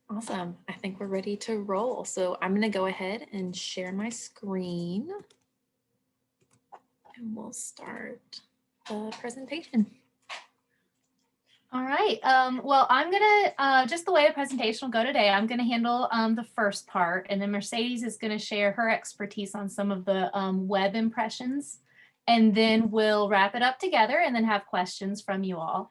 Awesome. I think we're ready to roll. So I'm going to go ahead and share my screen and we'll start the presentation. All right. Well, I'm gonna just the way the presentation will go today. I'm gonna handle the first part, and then Mercedes is gonna share her expertise on some of the web impressions, and then we'll wrap it up together, and then have questions from you all.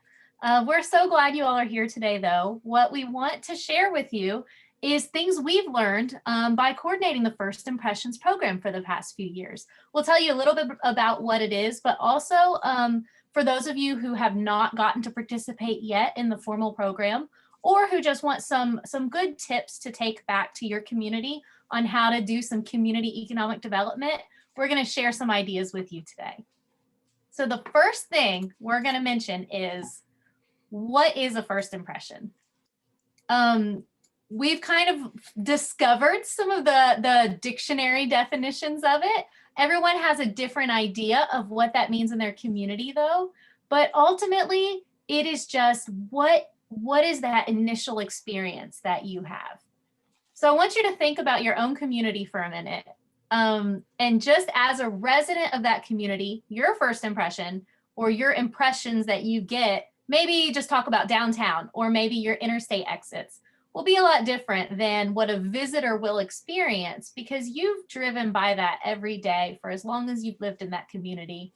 We're so glad you all are here today, though. What we want to share with you is things we've learned by coordinating the First Impressions program for the past few years. We'll tell you a little bit about what it is, but also for those of you who have not gotten to participate yet in the formal program, or who just want some good tips to take back to your community on how to do some community economic development, we're going to share some ideas with you today. So the first thing we're going to mention is, what is a first impression? We've kind of discovered some of the dictionary definitions of it. Everyone has a different idea of what that means in their community, though. But ultimately, it is just what is that initial experience that you have. So I want you to think about your own community for a minute. And just as a resident of that community, your first impression or your impressions that you get, maybe just talk about downtown or maybe your interstate exits, will be a lot different than what a visitor will experience, because you've driven by that every day for as long as you've lived in that community.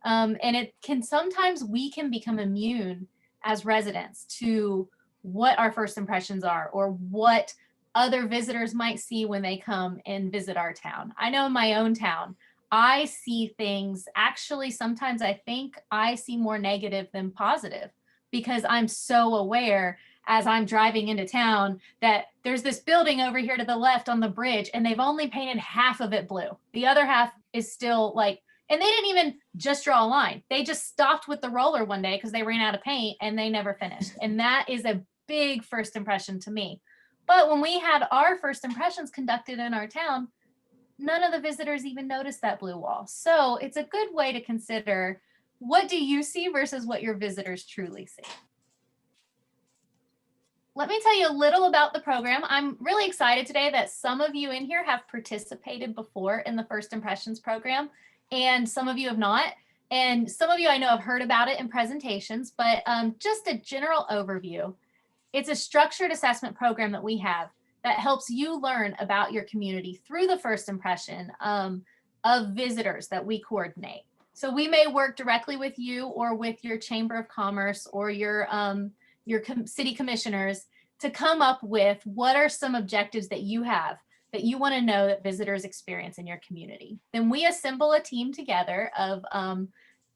And it can sometimes, we can become immune as residents to what our first impressions are or what other visitors might see when they come and visit our town. I know in my own town, I see things, actually, sometimes I think I see more negative than positive, because I'm so aware as I'm driving into town that there's this building over here to the left on the bridge, and they've only painted half of it blue. The other half is still like, and they didn't even just draw a line. They just stopped with the roller one day because they ran out of paint and they never finished. And that is a big first impression to me. But when we had our first impressions conducted in our town, none of the visitors even noticed that blue wall. So it's a good way to consider, what do you see versus what your visitors truly see. Let me tell you a little about the program. I'm really excited today that some of you in here have participated before in the First Impressions program, and some of you have not. And some of you I know have heard about it in presentations, but just a general overview. It's a structured assessment program that we have that helps you learn about your community through the first impression of visitors that we coordinate. So we may work directly with you or with your Chamber of Commerce or your city commissioners to come up with what are some objectives that you have that you want to know that visitors experience in your community. Then we assemble a team together of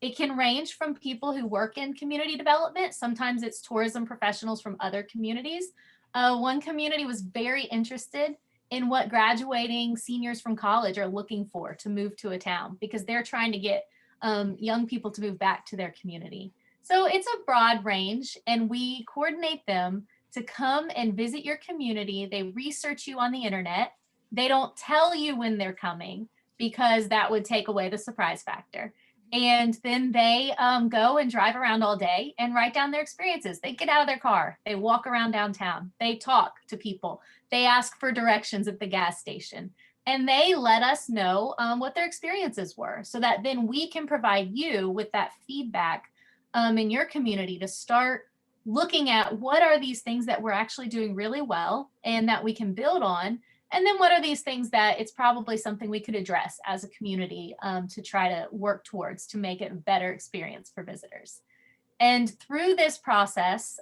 it can range from people who work in community development. Sometimes it's tourism professionals from other communities. One community was very interested in what graduating seniors from college are looking for to move to a town, because they're trying to get young people to move back to their community. So it's a broad range, and we coordinate them to come and visit your community. They research you on the internet. They don't tell you when they're coming, because that would take away the surprise factor. And then they go and drive around all day and write down their experiences. They get out of their car, they walk around downtown, they talk to people, they ask for directions at the gas station, and they let us know what their experiences were, so that then we can provide you with that feedback in your community to start looking at what are these things that we're actually doing really well and that we can build on. And then what are these things that it's probably something we could address as a community to try to work towards to make it a better experience for visitors. And through this process,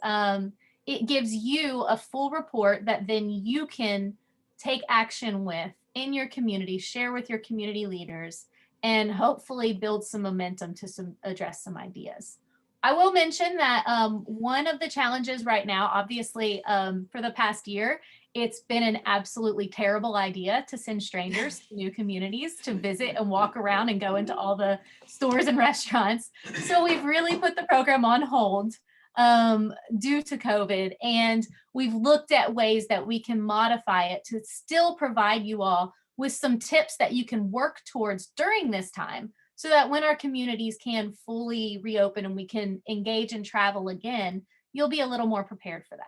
it gives you a full report that then you can take action with in your community, share with your community leaders, and hopefully build some momentum to address some ideas. I will mention that one of the challenges right now, obviously, for the past year, it's been an absolutely terrible idea to send strangers to new communities to visit and walk around and go into all the stores and restaurants. So we've really put the program on hold due to COVID. And we've looked at ways that we can modify it to still provide you all with some tips that you can work towards during this time, so that when our communities can fully reopen and we can engage in travel again, you'll be a little more prepared for that.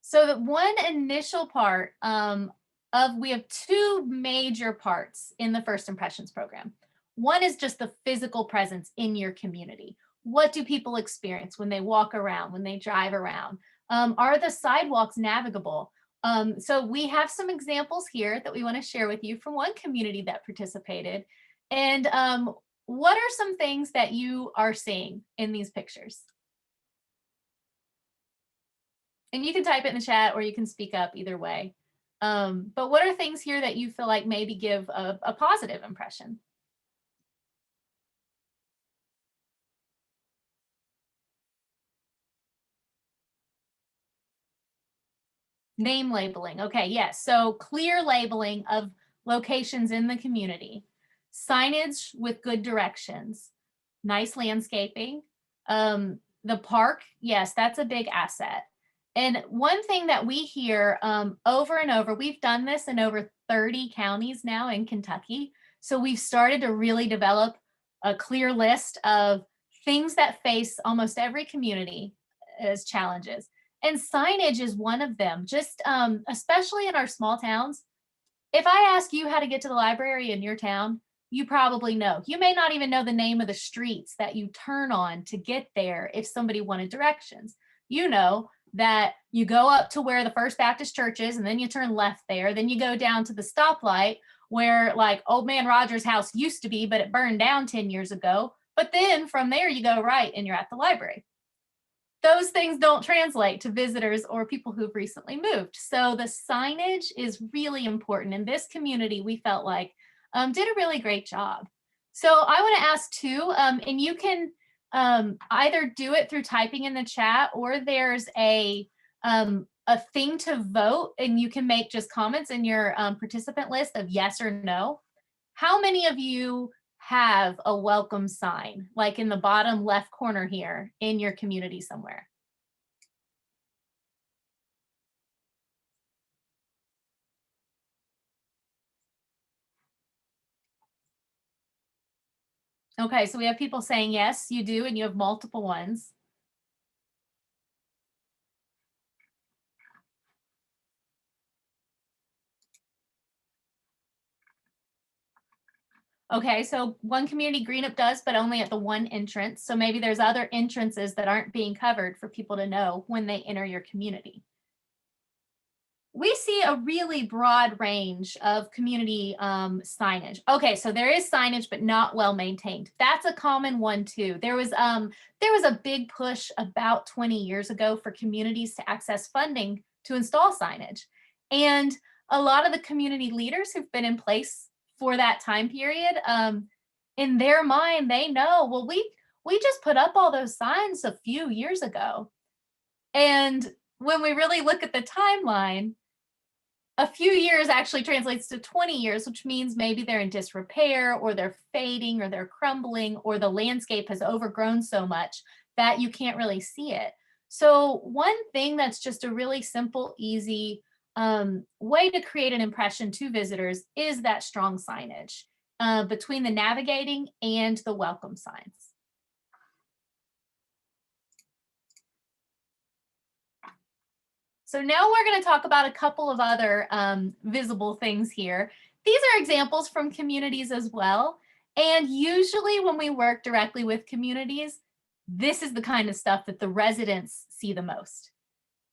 So the one initial part we have two major parts in the First Impressions program. One is just the physical presence in your community. What do people experience when they walk around, when they drive around? Are the sidewalks navigable? So we have some examples here that we want to share with you from one community that participated. And what are some things that you are seeing in these pictures? And you can type it in the chat or you can speak up either way. But what are things here that you feel like maybe give a positive impression? Name labeling. Okay, yes. So clear labeling of locations in the community, signage with good directions, nice landscaping. The park, yes, that's a big asset. And one thing that we hear over and over, we've done this in over 30 counties now in Kentucky. So we've started to really develop a clear list of things that face almost every community as challenges. And signage is one of them, just especially in our small towns. If I ask you how to get to the library in your town, you probably know. You may not even know the name of the streets that you turn on to get there if somebody wanted directions. You know that you go up to where the First Baptist Church is, and then you turn left there. Then you go down to the stoplight where like Old Man Rogers' house used to be, but it burned down 10 years ago. But then from there, you go right and you're at the library. Those things don't translate to visitors or people who've recently moved. So the signage is really important. In this community, we felt like did a really great job. So I want to ask too, and you can either do it through typing in the chat, or there's a thing to vote, and you can make just comments in your participant list of yes or no. How many of you have a welcome sign, like in the bottom left corner here in your community somewhere? Okay, so we have people saying yes, you do, and you have multiple ones. Okay, so one community Greenup does, but only at the one entrance. So maybe there's other entrances that aren't being covered for people to know when they enter your community. We see a really broad range of community signage. Okay, so there is signage, but not well maintained. That's a common one too. There was a big push about 20 years ago for communities to access funding to install signage, and a lot of the community leaders who've been in place for that time period, in their mind, they know, well, we just put up all those signs a few years ago, and when we really look at the timeline, a few years actually translates to 20 years, which means maybe they're in disrepair or they're fading or they're crumbling or the landscape has overgrown so much that you can't really see it. So one thing that's just a really simple, easy way to create an impression to visitors is that strong signage between the navigating and the welcome signs. So now we're going to talk about a couple of other visible things here. These are examples from communities as well. And usually when we work directly with communities, this is the kind of stuff that the residents see the most.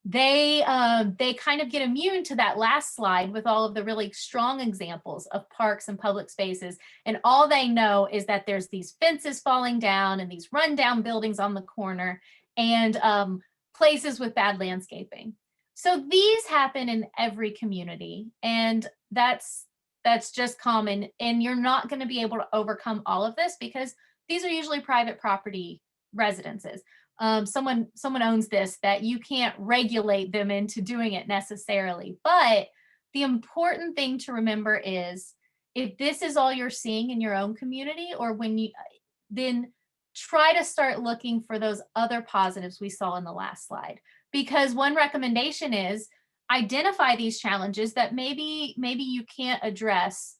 They kind of get immune to that last slide with all of the really strong examples of parks and public spaces. And all they know is that there's these fences falling down and these rundown buildings on the corner and places with bad landscaping. So these happen in every community, and that's just common. And you're not going to be able to overcome all of this because these are usually private property residences. Someone owns this that you can't regulate them into doing it necessarily. But the important thing to remember is if this is all you're seeing in your own community, or when you then try to start looking for those other positives we saw in the last slide. Because one recommendation is identify these challenges that maybe you can't address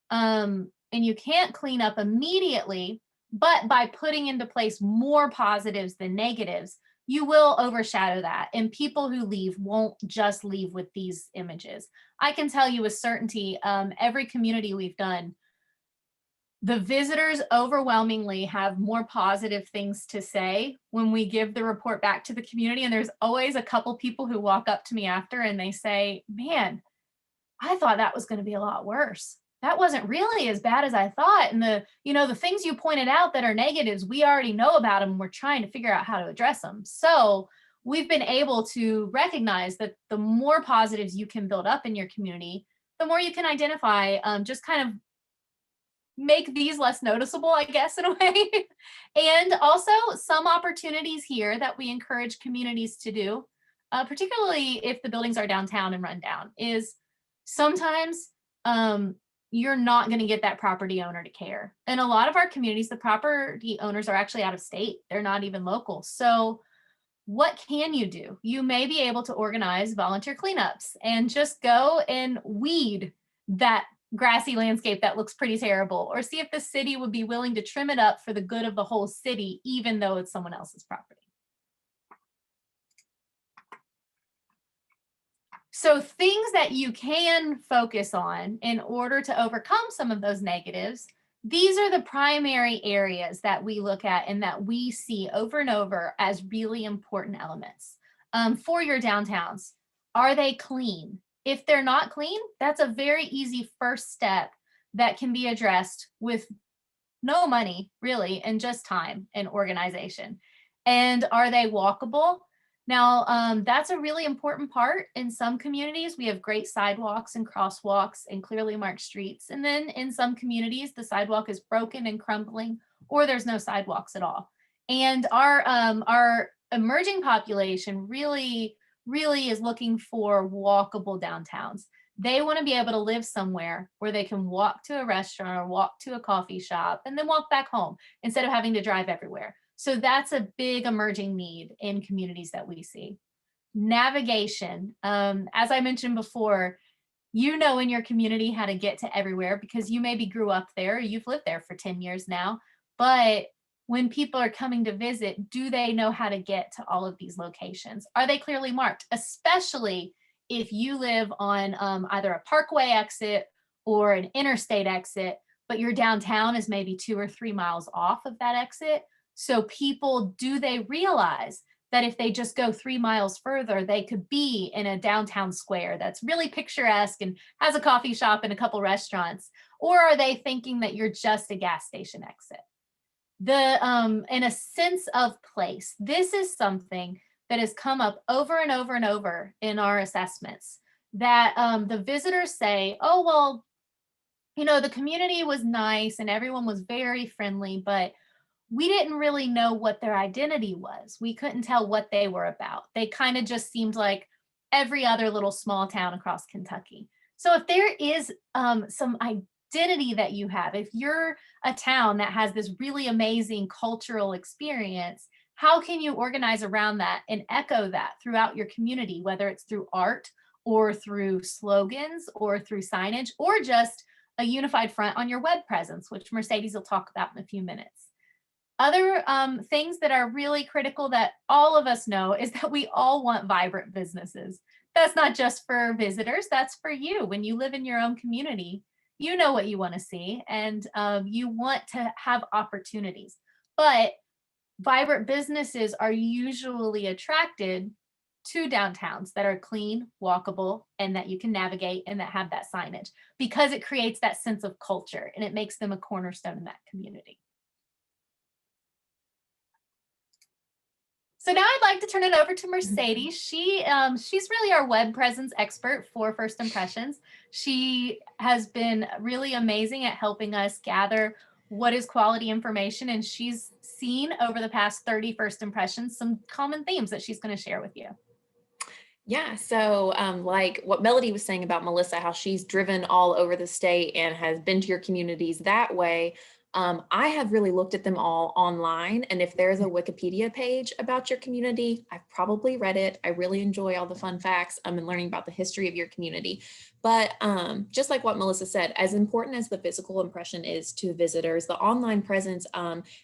and you can't clean up immediately, but by putting into place more positives than negatives, you will overshadow that. And people who leave won't just leave with these images. I can tell you with certainty, every community we've done, the visitors overwhelmingly have more positive things to say when we give the report back to the community. And there's always a couple people who walk up to me after and they say, man, I thought that was going to be a lot worse. That wasn't really as bad as I thought. And the things you pointed out that are negatives, we already know about them. We're trying to figure out how to address them. So we've been able to recognize that the more positives you can build up in your community, the more you can identify, just kind of make these less noticeable, I guess, in a way. And also some opportunities here that we encourage communities to do, particularly if the buildings are downtown and run down, is sometimes you're not going to get that property owner to care. In a lot of our communities, the property owners are actually out of state. They're not even local. So what can you do? You may be able to organize volunteer cleanups and just go and weed that grassy landscape that looks pretty terrible, or see if the city would be willing to trim it up for the good of the whole city, even though it's someone else's property. So things that you can focus on in order to overcome some of those negatives, these are the primary areas that we look at and that we see over and over as really important elements for your downtowns. Are they clean? If they're not clean, that's a very easy first step that can be addressed with no money, really, and just time and organization. And are they walkable? Now, that's a really important part. In some communities, we have great sidewalks and crosswalks and clearly marked streets. And then in some communities, the sidewalk is broken and crumbling, or there's no sidewalks at all. And our emerging population really is looking for walkable downtowns. They want to be able to live somewhere where they can walk to a restaurant or walk to a coffee shop and then walk back home instead of having to drive everywhere. So that's a big emerging need in communities that we see. Navigation, as I mentioned before, you know in your community how to get to everywhere because you maybe grew up there, or you've lived there for 10 years now, but when people are coming to visit, do they know how to get to all of these locations? Are they clearly marked, especially if you live on either a parkway exit or an interstate exit, but your downtown is maybe 2 or 3 miles off of that exit? So people, do they realize that if they just go 3 miles further, they could be in a downtown square that's really picturesque and has a coffee shop and a couple restaurants? Or are they thinking that you're just a gas station exit? In a sense of place, this is something that has come up over and over and over in our assessments, that the visitors say, oh, well, the community was nice and everyone was very friendly, but we didn't really know what their identity was. We couldn't tell what they were about. They kind of just seemed like every other little small town across Kentucky. So if there is some identity that you have, if you're a town that has this really amazing cultural experience, how can you organize around that and echo that throughout your community, whether it's through art or through slogans or through signage or just a unified front on your web presence, which Mercedes will talk about in a few minutes. Other things that are really critical that all of us know is that we all want vibrant businesses. That's not just for visitors, that's for you. When you live in your own community, you know what you want to see and you want to have opportunities. But vibrant businesses are usually attracted to downtowns that are clean, walkable, and that you can navigate and that have that signage because it creates that sense of culture and it makes them a cornerstone in that community. So now I'd like to turn it over to Mercedes. She's really our web presence expert for First Impressions. She has been really amazing at helping us gather what is quality information, and she's seen over the past 30 First Impressions some common themes that she's going to share with you. Yeah, so like what Melody was saying about Melissa, how she's driven all over the state and has been to your communities that way. I have really looked at them all online. And if there's a Wikipedia page about your community, I've probably read it. I really enjoy all the fun facts and learning about the history of your community. But just like what Melissa said, as important as the physical impression is to visitors, the online presence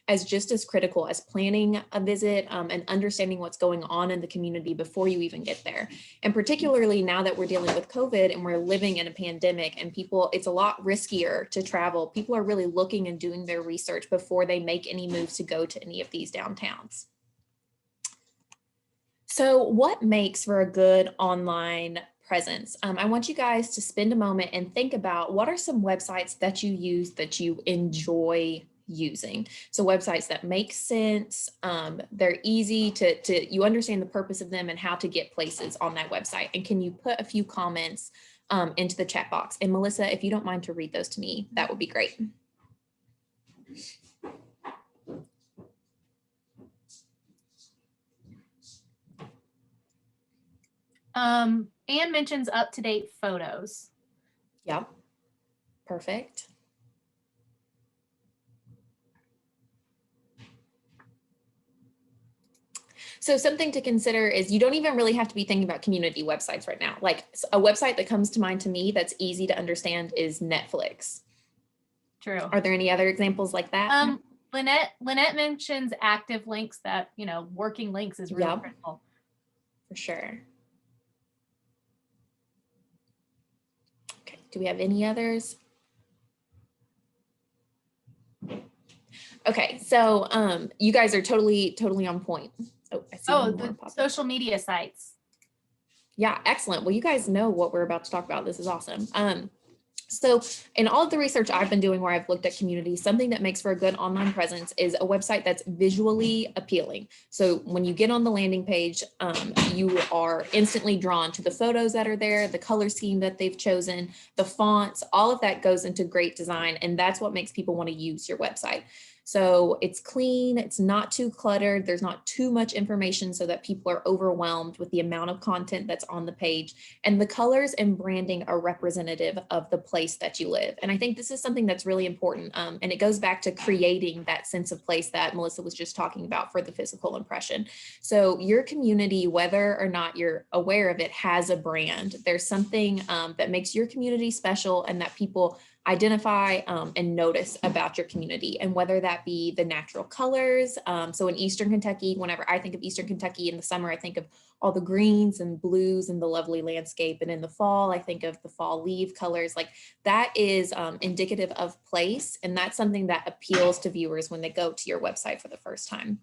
as just as critical as planning a visit and understanding what's going on in the community before you even get there. And particularly now that we're dealing with COVID and we're living in a pandemic and people, it's a lot riskier to travel. People are really looking and doing their research before they make any moves to go to any of these downtowns. So what makes for a good online presence? I want you guys to spend a moment and think about what are some websites that you use that you enjoy using. So websites that make sense, they're easy to you understand the purpose of them and how to get places on that website. And can you put a few comments into the chat box? And Melissa, if you don't mind to read those to me, that would be great. Anne mentions up-to-date photos. Yep, perfect. So something to consider is you don't even really have to be thinking about community websites right now. Like a website that comes to mind to me that's easy to understand is Netflix. True. Are there any other examples like that? Lynette mentions active links that, working links is really critical. For sure. Okay, do we have any others? Okay, so you guys are totally on point. Oh, I see the social media sites. Yeah, excellent. Well, you guys know what we're about to talk about. This is awesome. So in all of the research I've been doing where I've looked at communities, something that makes for a good online presence is a website that's visually appealing. So when you get on the landing page, you are instantly drawn to the photos that are there, the color scheme that they've chosen, the fonts, all of that goes into great design. And that's what makes people want to use your website. So it's clean, it's not too cluttered, there's not too much information so that people are overwhelmed with the amount of content that's on the page. And the colors and branding are representative of the place that you live. And I think this is something that's really important. And it goes back to creating that sense of place that Melissa was just talking about for the physical impression. So your community, whether or not you're aware of it, has a brand. There's something that makes your community special and that people identify and notice about your community, and whether that be the natural colors. So in Eastern Kentucky, whenever I think of Eastern Kentucky in the summer, I think of all the greens and blues and the lovely landscape. And in the fall, I think of the fall leaf colors. Like that is indicative of place. And that's something that appeals to viewers when they go to your website for the first time.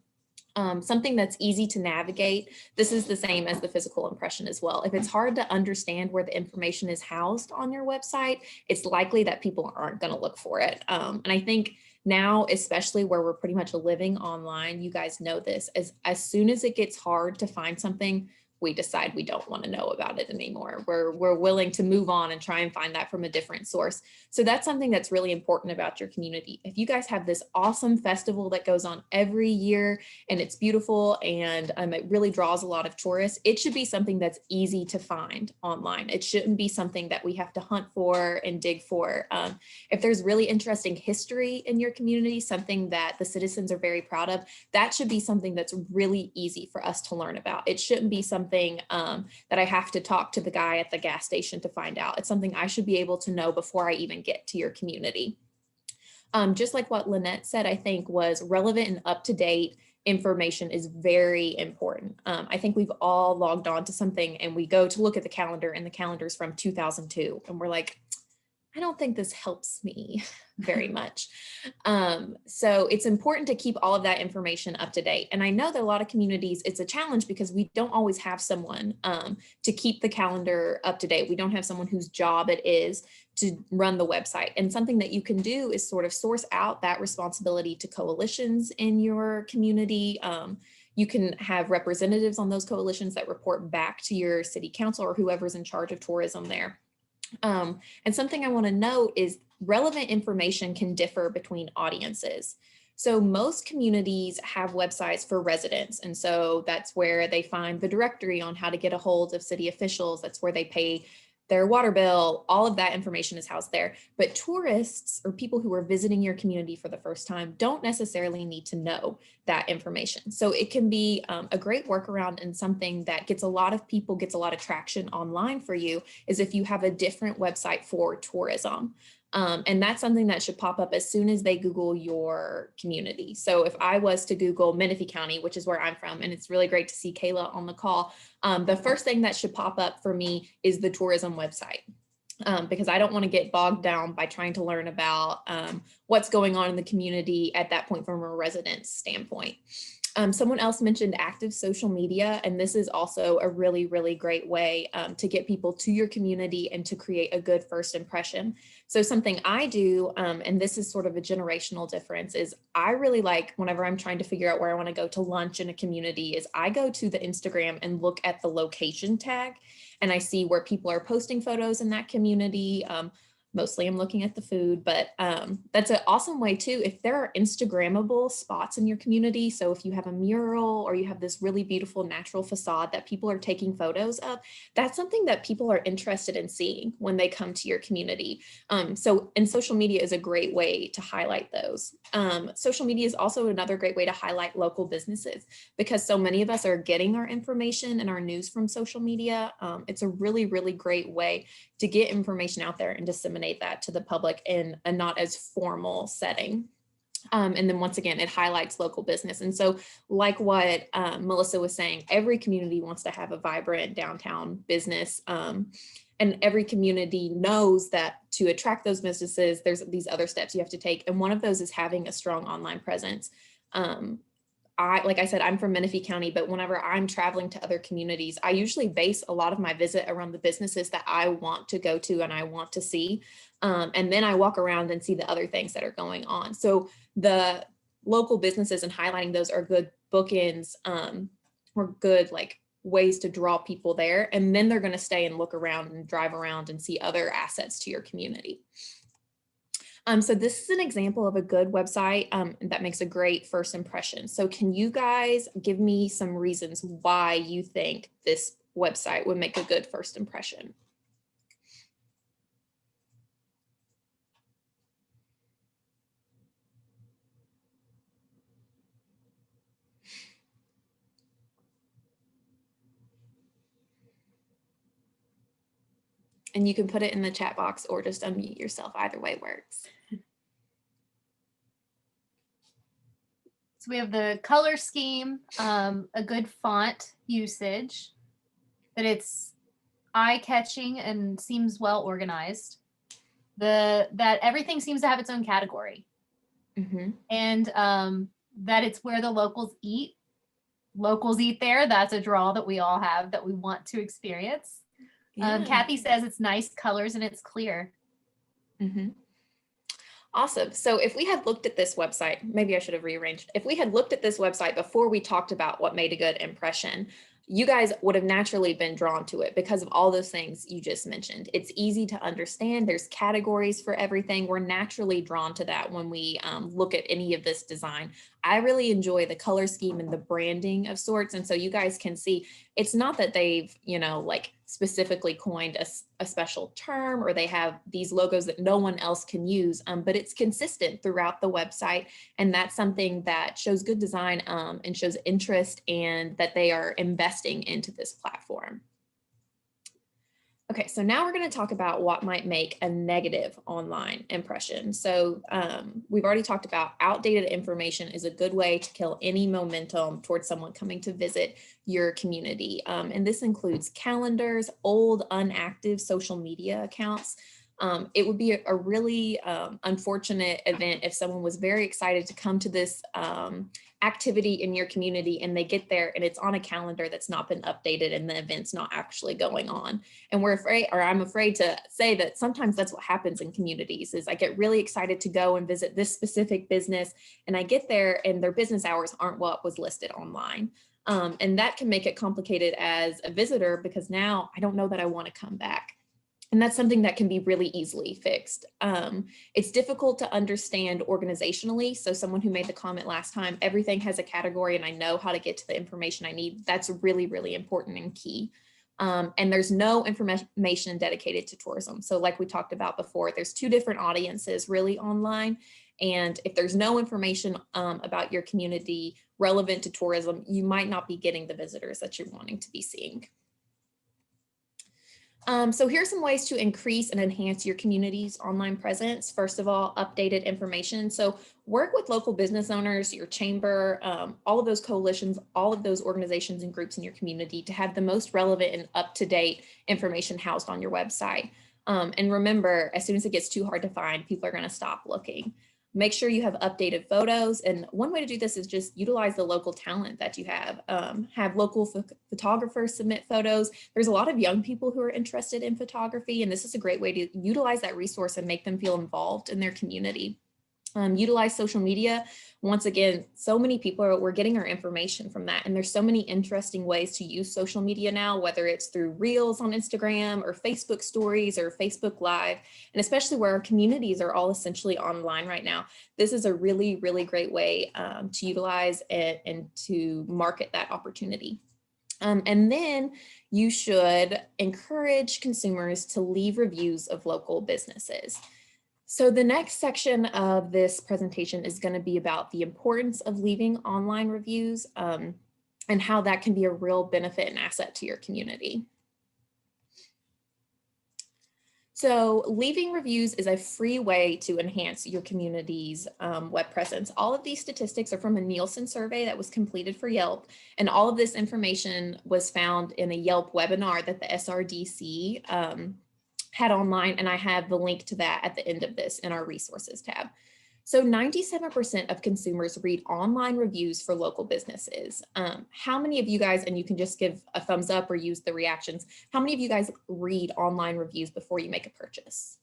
Something that's easy to navigate. This is the same as the physical impression as well. If it's hard to understand where the information is housed on your website, it's likely that people aren't going to look for it. And I think now, especially where we're pretty much living online, you guys know this, as soon as it gets hard to find something, we decide we don't want to know about it anymore. We're willing to move on and try and find that from a different source. So that's something that's really important about your community. If you guys have this awesome festival that goes on every year and it's beautiful and it really draws a lot of tourists, it should be something that's easy to find online. It shouldn't be something that we have to hunt for and dig for. If there's really interesting history in your community, something that the citizens are very proud of, that should be something that's really easy for us to learn about. It shouldn't be something that I have to talk to the guy at the gas station to find out. It's something I should be able to know before I even get to your community. Just like what Lynette said, I think was relevant and up-to-date information is very important. I think we've all logged on to something and we go to look at the calendar and the calendar's from 2002 and we're like, I don't think this helps me very much. So it's important to keep all of that information up to date. And I know that a lot of communities, it's a challenge because we don't always have someone to keep the calendar up to date. We don't have someone whose job it is to run the website. And something that you can do is sort of source out that responsibility to coalitions in your community. You can have representatives on those coalitions that report back to your city council or whoever's in charge of tourism there. And something I want to note is relevant information can differ between audiences. So most communities have websites for residents. And so that's where they find the directory on how to get a hold of city officials. That's where they pay their water bill, all of that information is housed there. But tourists or people who are visiting your community for the first time don't necessarily need to know that information. So it can be a great workaround, and something that gets a lot of people, gets a lot of traction online for you, is if you have a different website for tourism. And that's something that should pop up as soon as they Google your community. So if I was to Google Menifee County, which is where I'm from, and it's really great to see Kayla on the call, the first thing that should pop up for me is the tourism website. Because I don't want to get bogged down by trying to learn about what's going on in the community at that point from a resident standpoint. Someone else mentioned active social media, and this is also a really, really great way to get people to your community and to create a good first impression. So something I do, and this is sort of a generational difference, is I really like, whenever I'm trying to figure out where I want to go to lunch in a community, is I go to the Instagram and look at the location tag, and I see where people are posting photos in that community. Mostly I'm looking at the food, but that's an awesome way too. If there are Instagrammable spots in your community, so if you have a mural or you have this really beautiful natural facade that people are taking photos of, that's something that people are interested in seeing when they come to your community. And social media is a great way to highlight those. Social media is also another great way to highlight local businesses, because so many of us are getting our information and our news from social media. It's a really, really great way to get information out there and disseminate that to the public in a not as formal setting. And then once again, it highlights local business. And so like what Melissa was saying, every community wants to have a vibrant downtown business. And every community knows that to attract those businesses, there's these other steps you have to take. And one of those is having a strong online presence. Like I said, I'm from Menifee County, but whenever I'm traveling to other communities, I usually base a lot of my visit around the businesses that I want to go to and I want to see. And then I walk around and see the other things that are going on. So the local businesses and highlighting those are good bookends, or good like ways to draw people there. And then they're going to stay and look around and drive around and see other assets to your community. So this is an example of a good website that makes a great first impression. So can you guys give me some reasons why you think this website would make a good first impression? And you can put it in the chat box or just unmute yourself. Either way works. So we have the color scheme, a good font usage, that it's eye-catching and seems well organized. That everything seems to have its own category. Mm-hmm. And that it's where the locals eat. Locals eat there. That's a draw that we all have that we want to experience. Yeah. Kathy says it's nice colors and it's clear. Mm-hmm. Awesome. So if we had looked at this website, maybe I should have rearranged. If we had looked at this website before we talked about what made a good impression, you guys would have naturally been drawn to it because of all those things you just mentioned. It's easy to understand. There's categories for everything. We're naturally drawn to that when we look at any of this design. I really enjoy the color scheme and the branding of sorts. And so you guys can see, it's not that they've, like specifically coined a special term or they have these logos that no one else can use, but it's consistent throughout the website. And that's something that shows good design and shows interest and that they are investing into this platform. Okay, so now we're going to talk about what might make a negative online impression. So we've already talked about outdated information is a good way to kill any momentum towards someone coming to visit your community. And this includes calendars, old, inactive social media accounts. It would be a really unfortunate event if someone was very excited to come to this activity in your community and they get there and it's on a calendar that's not been updated and the event's not actually going on. And we're afraid, or I'm afraid to say that sometimes that's what happens in communities is I get really excited to go and visit this specific business and I get there and their business hours aren't what was listed online. And that can make it complicated as a visitor because now I don't know that I want to come back. And that's something that can be really easily fixed. It's difficult to understand organizationally. So someone who made the comment last time, everything has a category and I know how to get to the information I need. That's really, really important and key. And there's no information dedicated to tourism. So like we talked about before, there's two different audiences really online. And if there's no information about your community relevant to tourism, you might not be getting the visitors that you're wanting to be seeing. So here's some ways to increase and enhance your community's online presence. First of all, updated information. So work with local business owners, your chamber, all of those coalitions, all of those organizations and groups in your community to have the most relevant and up-to-date information housed on your website. And remember, as soon as it gets too hard to find, people are going to stop looking. Make sure you have updated photos. And one way to do this is just utilize the local talent that you have. Have local photographers submit photos. There's a lot of young people who are interested in photography, and this is a great way to utilize that resource and make them feel involved in their community. Utilize social media. Once again, so many people we're getting our information from that. And there's so many interesting ways to use social media now, whether it's through Reels on Instagram or Facebook stories or Facebook Live, and especially where our communities are all essentially online right now. This is a really, really great way to utilize it and to market that opportunity. And then you should encourage consumers to leave reviews of local businesses. So the next section of this presentation is going to be about the importance of leaving online reviews and how that can be a real benefit and asset to your community. So leaving reviews is a free way to enhance your community's web presence. All of these statistics are from a Nielsen survey that was completed for Yelp, and all of this information was found in a Yelp webinar that the SRDC had online, and I have the link to that at the end of this in our resources tab. So 97% of consumers read online reviews for local businesses. How many of you guys, and you can just give a thumbs up or use the reactions, how many of you guys read online reviews before you make a purchase?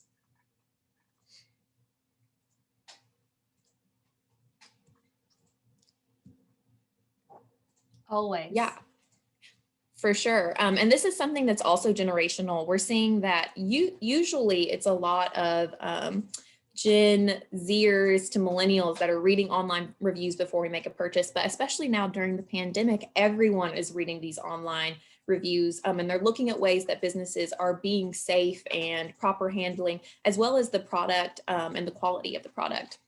Always. Yeah. For sure. And this is something that's also generational. We're seeing that usually it's a lot of Gen Zers to millennials that are reading online reviews before we make a purchase, but especially now during the pandemic, everyone is reading these online reviews and they're looking at ways that businesses are being safe and proper handling, as well as the product and the quality of the product.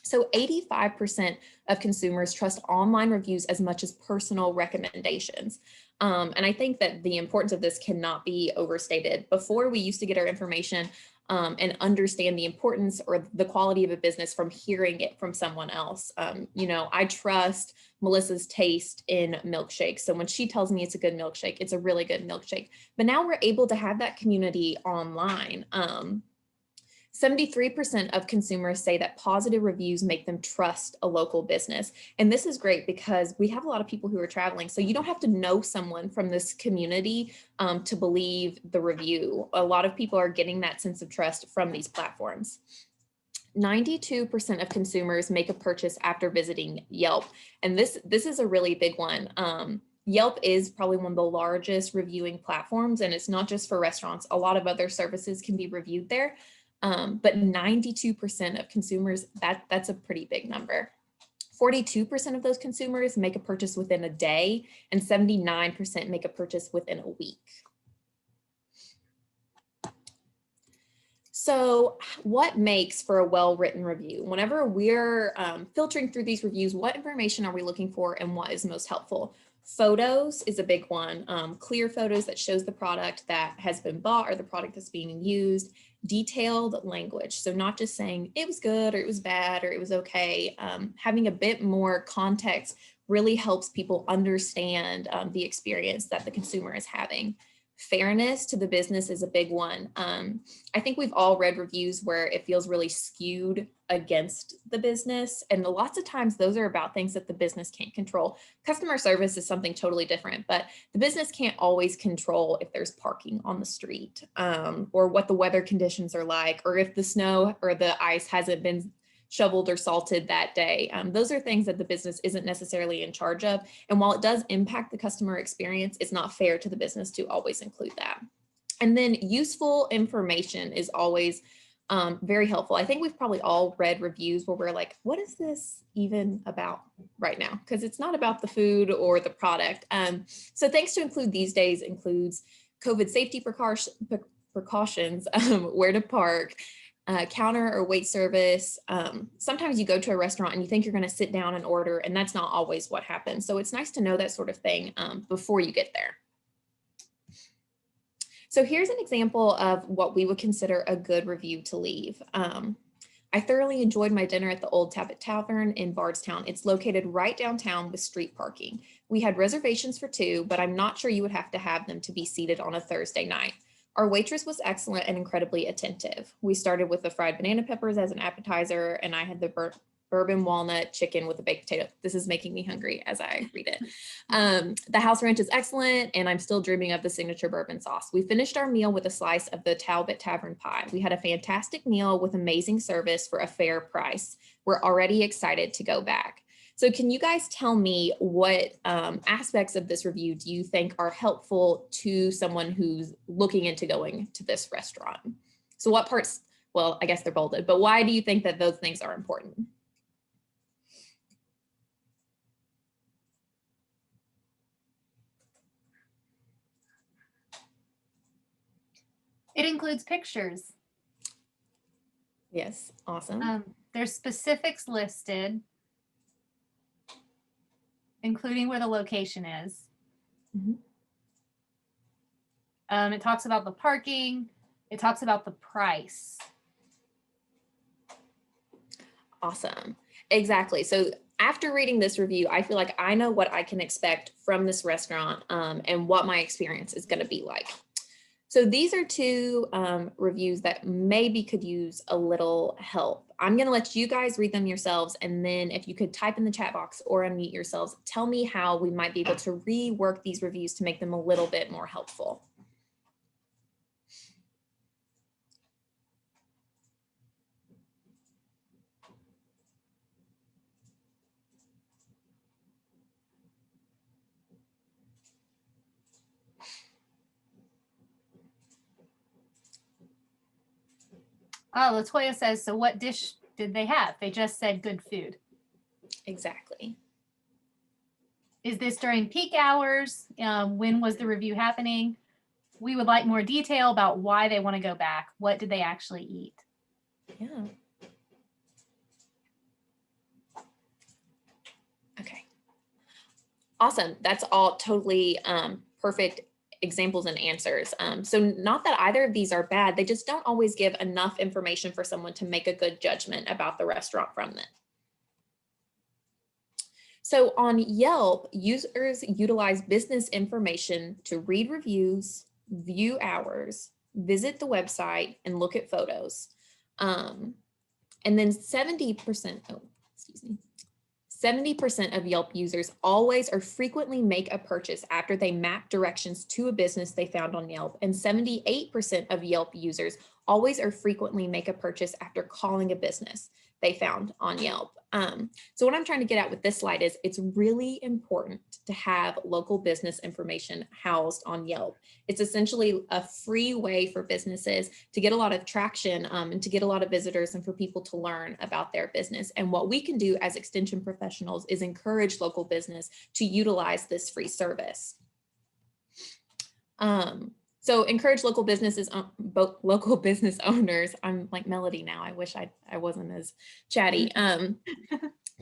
So 85% of consumers trust online reviews as much as personal recommendations. And I think that the importance of this cannot be overstated. Before, we used to get our information and understand the importance or the quality of a business from hearing it from someone else. You know, I trust Melissa's taste in milkshakes. So when she tells me it's a good milkshake, it's a really good milkshake. But now we're able to have that community online. 73% of consumers say that positive reviews make them trust a local business. And this is great because we have a lot of people who are traveling. So you don't have to know someone from this community to believe the review. A lot of people are getting that sense of trust from these platforms. 92% of consumers make a purchase after visiting Yelp. And this is a really big one. Yelp is probably one of the largest reviewing platforms, and it's not just for restaurants. A lot of other services can be reviewed there. But 92% of consumers, that's a pretty big number. 42% of those consumers make a purchase within a day, and 79% make a purchase within a week. So what makes for a well-written review? Whenever we're filtering through these reviews, what information are we looking for and what is most helpful? Photos is a big one. Clear photos that shows the product that has been bought or the product that's being used. Detailed language. So not just saying it was good or it was bad or it was okay. Having a bit more context really helps people understand the experience that the consumer is having. Fairness to the business is a big one. I think we've all read reviews where it feels really skewed against the business. And lots of times those are about things that the business can't control. Customer service is something totally different, but the business can't always control if there's parking on the street or what the weather conditions are like, or if the snow or the ice hasn't been shoveled or salted that day. Those are things that the business isn't necessarily in charge of. And while it does impact the customer experience, it's not fair to the business to always include that. And then useful information is always very helpful. I think we've probably all read reviews where we're like, what is this even about right now? Because it's not about the food or the product. So things to include these days includes COVID safety precautions, where to park, counter or wait service. Sometimes you go to a restaurant and you think you're going to sit down and order, and that's not always what happens. So it's nice to know that sort of thing before you get there. So here's an example of what we would consider a good review to leave. I thoroughly enjoyed my dinner at the Old Tablet Tavern in Bardstown. It's located right downtown with street parking. We had reservations for 2, but I'm not sure you would have to have them to be seated on a Thursday night. Our waitress was excellent and incredibly attentive. We started with the fried banana peppers as an appetizer, and I had the bourbon walnut chicken with a baked potato. This is making me hungry as I read it. The house ranch is excellent, and I'm still dreaming of the signature bourbon sauce. We finished our meal with a slice of the Talbot Tavern pie. We had a fantastic meal with amazing service for a fair price. We're already excited to go back. So can you guys tell me what aspects of this review do you think are helpful to someone who's looking into going to this restaurant? So what parts, well, I guess they're bolded, but why do you think that those things are important? It includes pictures. Yes, awesome. There's specifics listed, including where the location is. Mhm. It talks about the parking. It talks about the price. Awesome. Exactly. So after reading this review, I feel like I know what I can expect from this restaurant and what my experience is going to be like. So these are 2 reviews that maybe could use a little help. I'm going to let you guys read them yourselves. And then if you could type in the chat box or unmute yourselves, tell me how we might be able to rework these reviews to make them a little bit more helpful. Oh, Latoya says, so what dish did they have? They just said good food. Exactly. Is this during peak hours? When was the review happening? We would like more detail about why they want to go back. What did they actually eat? Yeah. Okay. Awesome. That's all totally perfect examples and answers. So not that either of these are bad, they just don't always give enough information for someone to make a good judgment about the restaurant from them. So on Yelp, users utilize business information to read reviews, view hours, visit the website, and look at photos. And then 70%, 70% of Yelp users always or frequently make a purchase after they map directions to a business they found on Yelp. And 78% of Yelp users always or frequently make a purchase after calling a business they found on Yelp. So what I'm trying to get at with this slide is it's really important to have local business information housed on Yelp. It's essentially a free way for businesses to get a lot of traction and to get a lot of visitors and for people to learn about their business. And what we can do as extension professionals is encourage local business to utilize this free service. So encourage local businesses, both local business owners. I'm like Melody now. I wish I wasn't as chatty.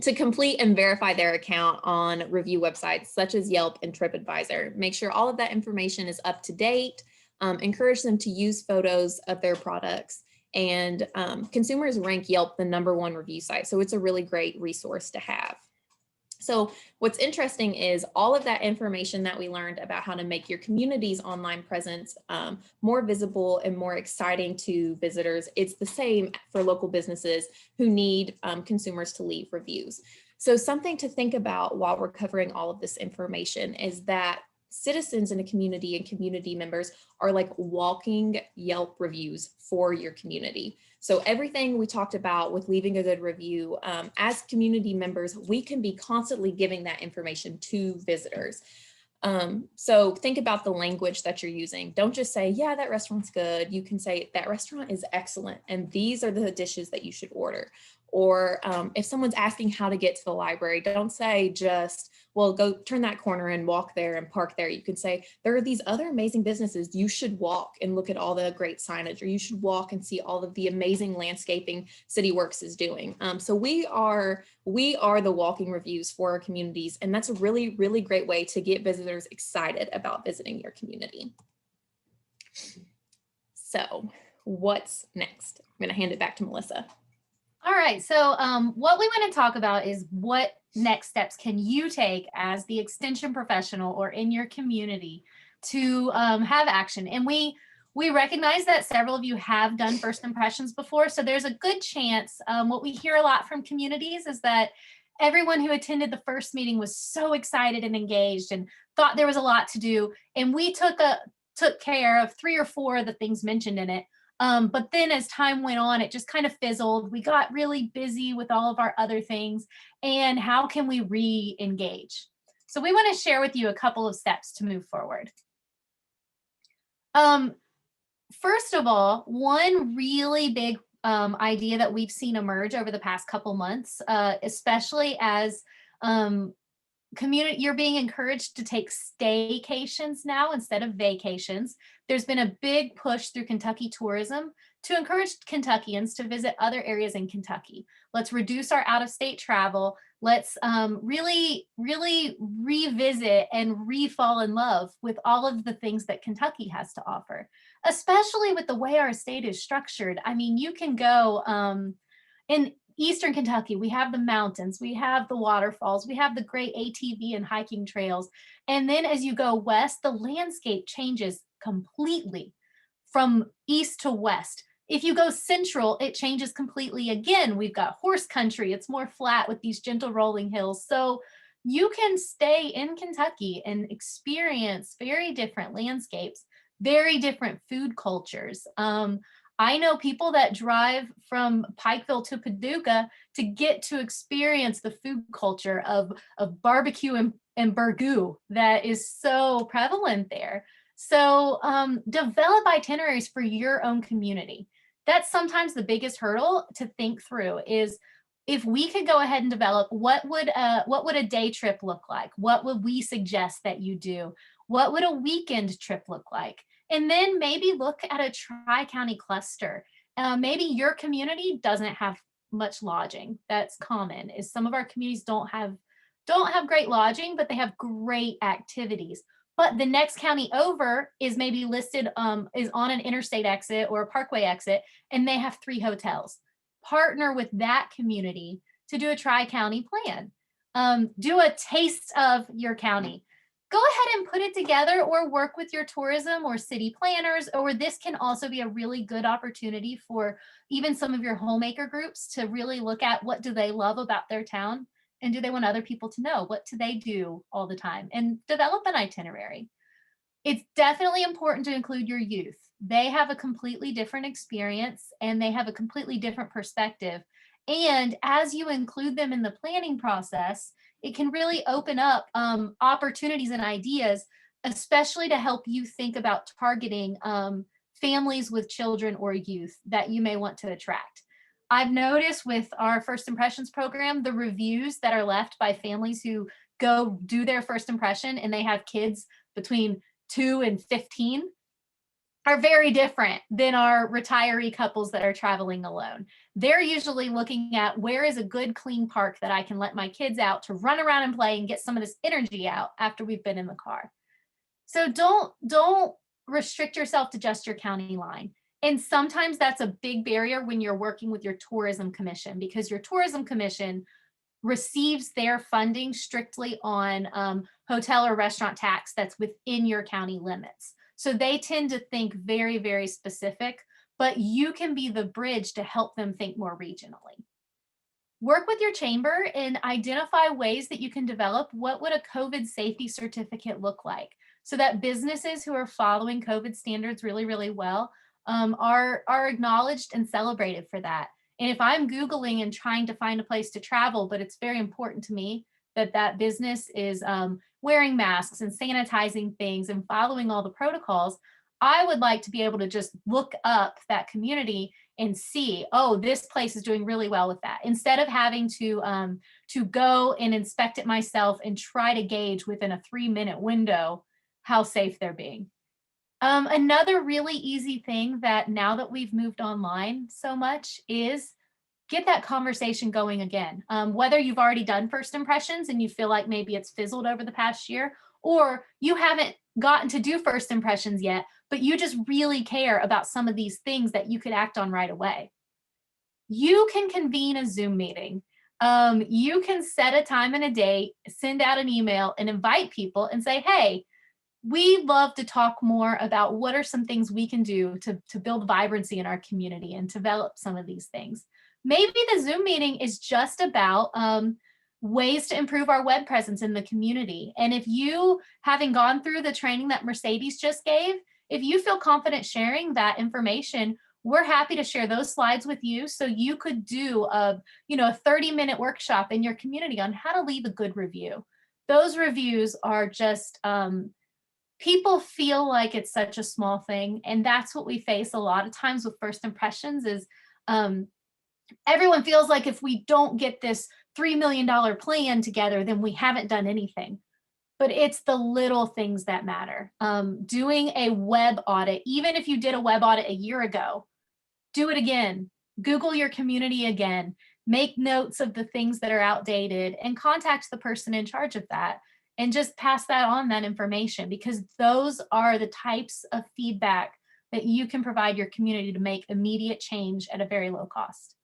To complete and verify their account on review websites such as Yelp and TripAdvisor. Make sure all of that information is up to date. Encourage them to use photos of their products. And consumers rank Yelp the #1 review site. So it's a really great resource to have. So what's interesting is all of that information that we learned about how to make your community's online presence more visible and more exciting to visitors. It's the same for local businesses who need consumers to leave reviews. So something to think about while we're covering all of this information is that citizens in a community and community members are like walking Yelp reviews for your community. So everything we talked about with leaving a good review, as community members, we can be constantly giving that information to visitors. So think about the language that you're using. Don't just say, yeah, that restaurant's good. You can say that restaurant is excellent and these are the dishes that you should order. Or if someone's asking how to get to the library, don't say just, well, go turn that corner and walk there and park there. You can say, there are these other amazing businesses. You should walk and look at all the great signage, or you should walk and see all of the amazing landscaping City Works is doing. So we are the walking reviews for our communities. And that's a really, really great way to get visitors excited about visiting your community. So what's next? I'm going to hand it back to Melissa. All right, so what we want to talk about is what next steps can you take as the extension professional or in your community to have action. And we recognize that several of you have done first impressions before, so there's a good chance. What we hear a lot from communities is that everyone who attended the first meeting was so excited and engaged and thought there was a lot to do, and we took care of 3 or 4 of the things mentioned in it. But then as time went on, it just kind of fizzled. We got really busy with all of our other things. And how can we re-engage? So we want to share with you a couple of steps to move forward. First of all, one really big idea that we've seen emerge over the past couple months, especially as you're being encouraged to take staycations now instead of vacations. There's been a big push through Kentucky tourism to encourage Kentuckians to visit other areas in Kentucky. Let's reduce our out-of-state travel. Let's really revisit and re-fall in love with all of the things that Kentucky has to offer, especially with the way our state is structured. I mean, you can go in Eastern Kentucky, we have the mountains, we have the waterfalls, we have the great ATV and hiking trails. And then as you go west, the landscape changes completely from east to west. If you go central, it changes completely again. We've got horse country, it's more flat with these gentle rolling hills. So you can stay in Kentucky and experience very different landscapes, very different food cultures. I know people that drive from Pikeville to Paducah to get to experience the food culture of barbecue and burgoo that is so prevalent there. So develop itineraries for your own community. That's sometimes the biggest hurdle to think through is, if we could go ahead and develop, what would a day trip look like? What would we suggest that you do? What would a weekend trip look like? And then maybe look at a tri-county cluster. Maybe your community doesn't have much lodging. That's common, is some of our communities don't have great lodging, but they have great activities. But the next county over is maybe listed, is on an interstate exit or a parkway exit, and they have 3 hotels. Partner with that community to do a tri-county plan. Do a taste of your county. Go ahead and put it together, or work with your tourism or city planners, or this can also be a really good opportunity for even some of your homemaker groups to really look at what do they love about their town, and do they want other people to know, what do they do all the time, and develop an itinerary. It's definitely important to include your youth. They have a completely different experience and they have a completely different perspective. And as you include them in the planning process, it can really open up opportunities and ideas, especially to help you think about targeting families with children or youth that you may want to attract. I've noticed with our First Impressions program, the reviews that are left by families who go do their first impression and they have kids between 2 and 15 are very different than our retiree couples that are traveling alone. They're usually looking at, where is a good clean park that I can let my kids out to run around and play and get some of this energy out after we've been in the car. So don't restrict yourself to just your county line. And sometimes that's a big barrier when you're working with your tourism commission, because your tourism commission receives their funding strictly on hotel or restaurant tax that's within your county limits. So they tend to think very, very specific, but you can be the bridge to help them think more regionally. Work with your chamber and identify ways that you can develop what would a COVID safety certificate look like, so that businesses who are following COVID standards really, really well are acknowledged and celebrated for that. And if I'm Googling and trying to find a place to travel, but it's very important to me that that business is wearing masks and sanitizing things and following all the protocols, I would like to be able to just look up that community and see, oh, this place is doing really well with that, instead of having to go and inspect it myself and try to gauge within a 3-minute window how safe they're being. Another really easy thing that now that we've moved online so much is get that conversation going again. Whether you've already done first impressions and you feel like maybe it's fizzled over the past year, or you haven't gotten to do first impressions yet, but you just really care about some of these things that you could act on right away. You can convene a Zoom meeting. You can set a time and a date, send out an email, and invite people and say, hey, we love to talk more about what are some things we can do to build vibrancy in our community and develop some of these things. Maybe the Zoom meeting is just about ways to improve our web presence in the community. And if you, having gone through the training that Mercedes just gave, if you feel confident sharing that information, we're happy to share those slides with you so you could do a 30-minute workshop in your community on how to leave a good review. Those reviews are just people feel like it's such a small thing, and that's what we face a lot of times with first impressions is everyone feels like if we don't get this $3 million plan together, then we haven't done anything. But it's the little things that matter. Doing a web audit, even if you did a web audit a year ago, do it again. Google your community again. Make notes of the things that are outdated and contact the person in charge of that and just pass that on, that information, because those are the types of feedback that you can provide your community to make immediate change at a very low cost.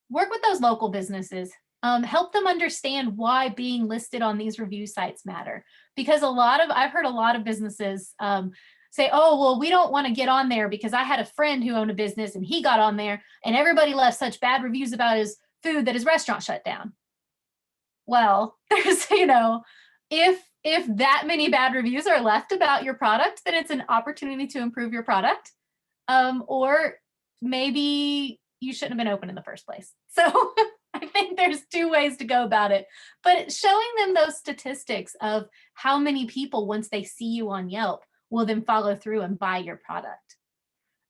Work with those local businesses. Help them understand why being listed on these review sites matter. Because I've heard a lot of businesses say, oh, well, we don't want to get on there because I had a friend who owned a business and he got on there and everybody left such bad reviews about his food that his restaurant shut down. Well, there's, if that many bad reviews are left about your product, then it's an opportunity to improve your product. Or maybe you shouldn't have been open in the first place. So I think there's two ways to go about it, but showing them those statistics of how many people, once they see you on Yelp, will then follow through and buy your product.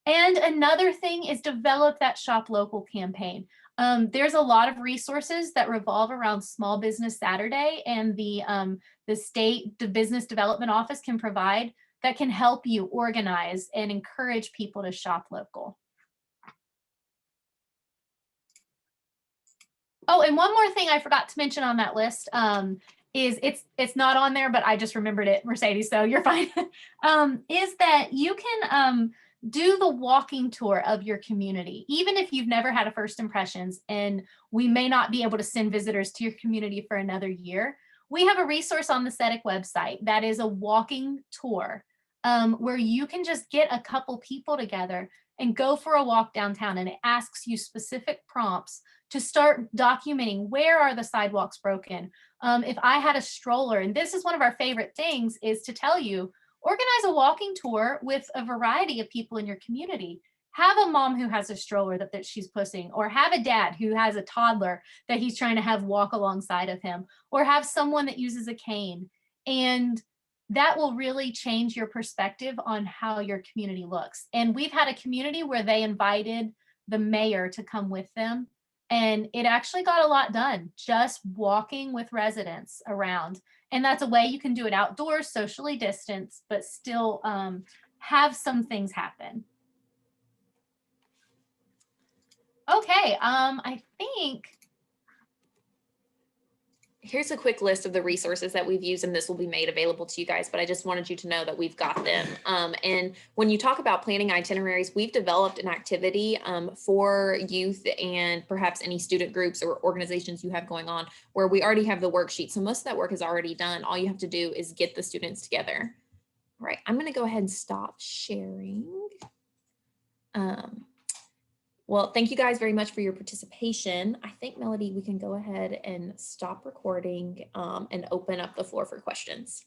And another thing is develop that shop local campaign. There's a lot of resources that revolve around Small Business Saturday, and the state business development office can provide that can help you organize and encourage people to shop local. Oh, and one more thing I forgot to mention on that list is it's not on there, but I just remembered it, Mercedes, so you're fine. Is that you can do the walking tour of your community, even if you've never had a first impressions, and we may not be able to send visitors to your community for another year. We have a resource on the CEDIK website that is a walking tour where you can just get a couple people together and go for a walk downtown, and it asks you specific prompts to start documenting where are the sidewalks broken. If I had a stroller, and this is one of our favorite things, is to tell you, organize a walking tour with a variety of people in your community. Have a mom who has a stroller that she's pushing, or have a dad who has a toddler that he's trying to have walk alongside of him, or have someone that uses a cane. And that will really change your perspective on how your community looks. And we've had a community where they invited the mayor to come with them, and it actually got a lot done just walking with residents around. And that's a way you can do it outdoors, socially distanced, but still have some things happen. Okay, I think here's a quick list of the resources that we've used, and this will be made available to you guys, but I just wanted you to know that we've got them. And when you talk about planning itineraries, we've developed an activity for youth and perhaps any student groups or organizations you have going on where we already have the worksheet. So most of that work is already done. All you have to do is get the students together. All right, I'm gonna go ahead and stop sharing. Well, thank you guys very much for your participation. I think, Melody, we can go ahead and stop recording and open up the floor for questions.